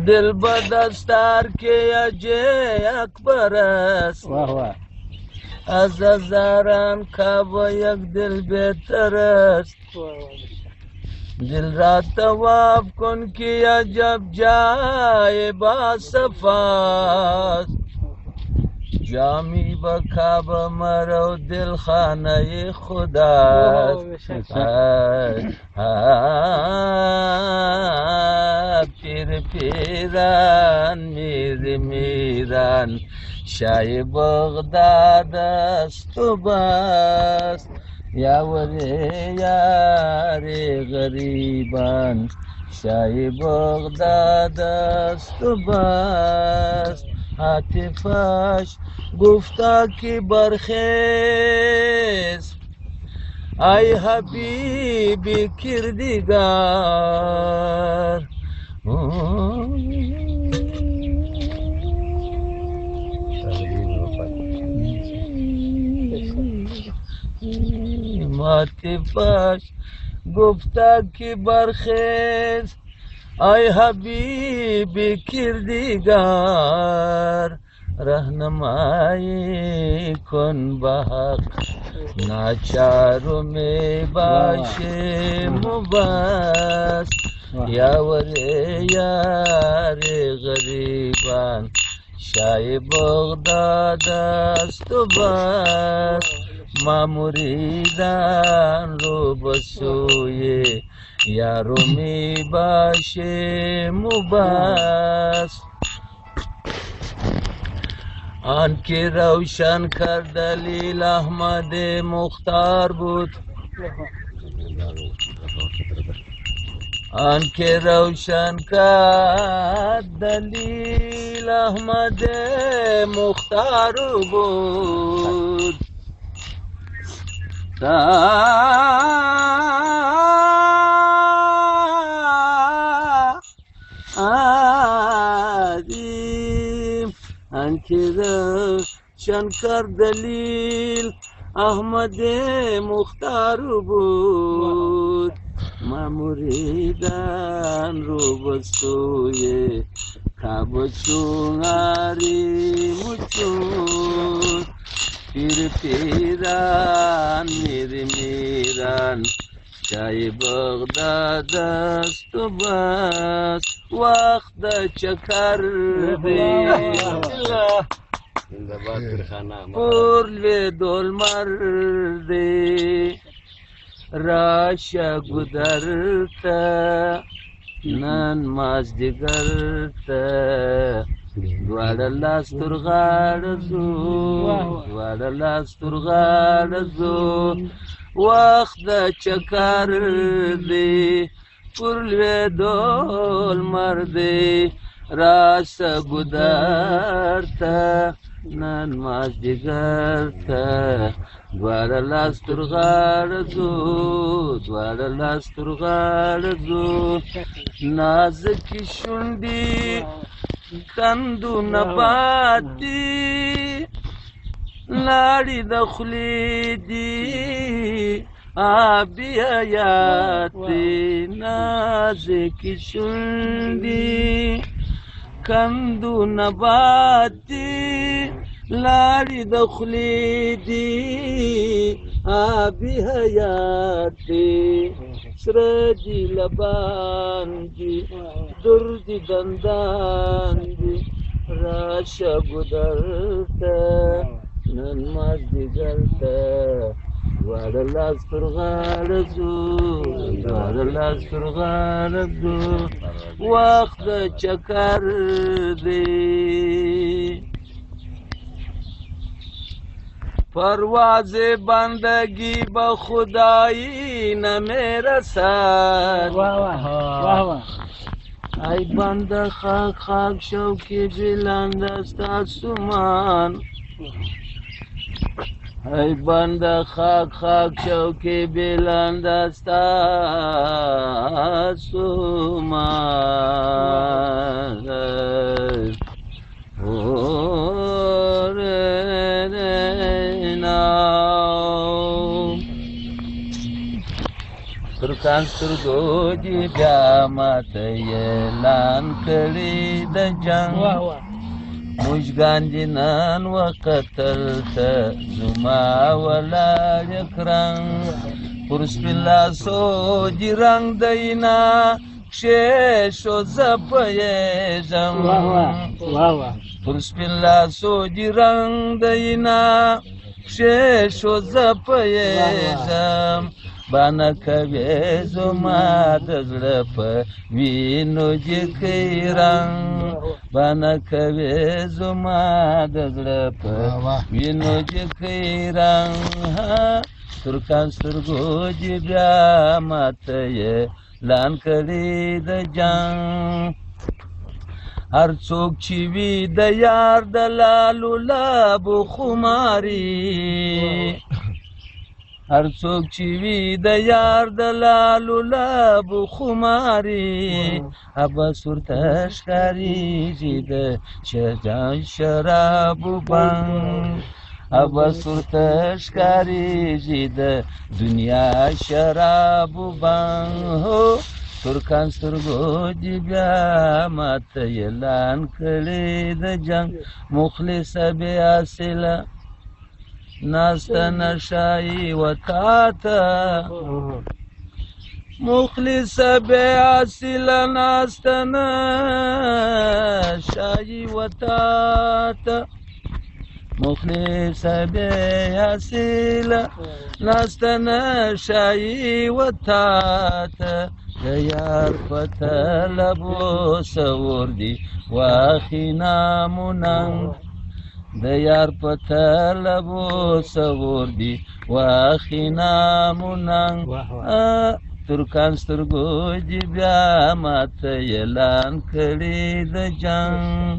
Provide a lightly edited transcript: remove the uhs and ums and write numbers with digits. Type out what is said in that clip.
دل به دستار که اجه اکبر است، از هزاران کعبه یک دل بهتر است. دل را طواف کن که عجب جای با صفاست. جامی با کعبه مرو دل خانه خداست. پیر پیران میر میران شای بغداد است و بس. یاوری یاری غریبان شای بغداد است و بس. عاطفش گفتا که برخیز ای حبیبی کردگار. عاطفش گفتا که برخیز ای حبیبی کردگار. رهنمایی کن به حق ناچار می باشیم و بس. یاوری یاری غریبان شای بغداد است و بس. ما مریدان رو به سوی یارو می باشیم و بس. آن که روشن کرد دلیل احمد مختار بود، آن که روشن کرد دلیل احمد مختار بود. آن که روشن کرد دلیل احمد مختار بود. ما مریدان رو به سوی کعبه چون آریم و چون. پیر پیران میر میران شای بغداد است و بس. وقت چکر دی پرل دول مردی راشا گذرتا نن مازدیگرتا. دواړه لاس تر غاړه ځو، دواړه لاس تر غاړه ځو. وخت د چکر دی پر لوېدو لمر دی راسه ګودر ته نن مازدیګر ته. دواړه لاس تر غاړه ځو، دواړه لاس تر غاړه ځو. نازکې شونډې کندونه پاتې لاړې د خولې دي آبي حیاتې. نازکې شونډې کندونه پاتې لاړې د خولې دي آبي حیاتې. سره دي لبان دي در دي دندان دي راشه ګودر ته نن مازدیګر ته. دواړه لاس تر غاړه ځو، دواړه لاس تر غاړه ځو. وخت د چکر دی پرواز بندگی به خدایی نمیرسد. ای بنده خاک خاک شو که بلند است آسمان. ای بنده خاک خاک شو که بلند است آسمان. ترکان سترګو دي بیا ماته اعلان کړي د جنګ موږ دي نن وکتل ته زما ولاړ کرنګ پر سپین لاسو دي رنګ دینا کښې شو زه پوهېږم پر سپین لاسو دي رنګ دینا کښې شو زه پوهېږم بانه کوې زما د زړه په وینو دې کوي رنګ بانه کوې زما د زړه په وینو دې کوي رنګ ترکان سترګو دې بیا ماته اعلان کړي د جنګ هر څوک چې وي د یار د لالو لابو خماري هر څوک چې وي د یار د لالو لابو خماري ابس ورته ښکارېږي د شهجان شرابو بنګ ابس ورته ښکارېږي د دنیا شرابو بنګ هو ترکان سترګو دي بیا ماته اعلان کړي د جنګ مخلصه بې حاصله ناسته نشایي و تا ته مخلصه بې حاصله ناسته نشایي و تا ته مخلصه بې حاصله ناسته نشایي و تا ته د یار په طلبو سور دي واخی ناموننګ د یار په طلبو سور دي واخی ناموننګ ترکان سترګو دي بیا ماته اعلان کړي د جنګ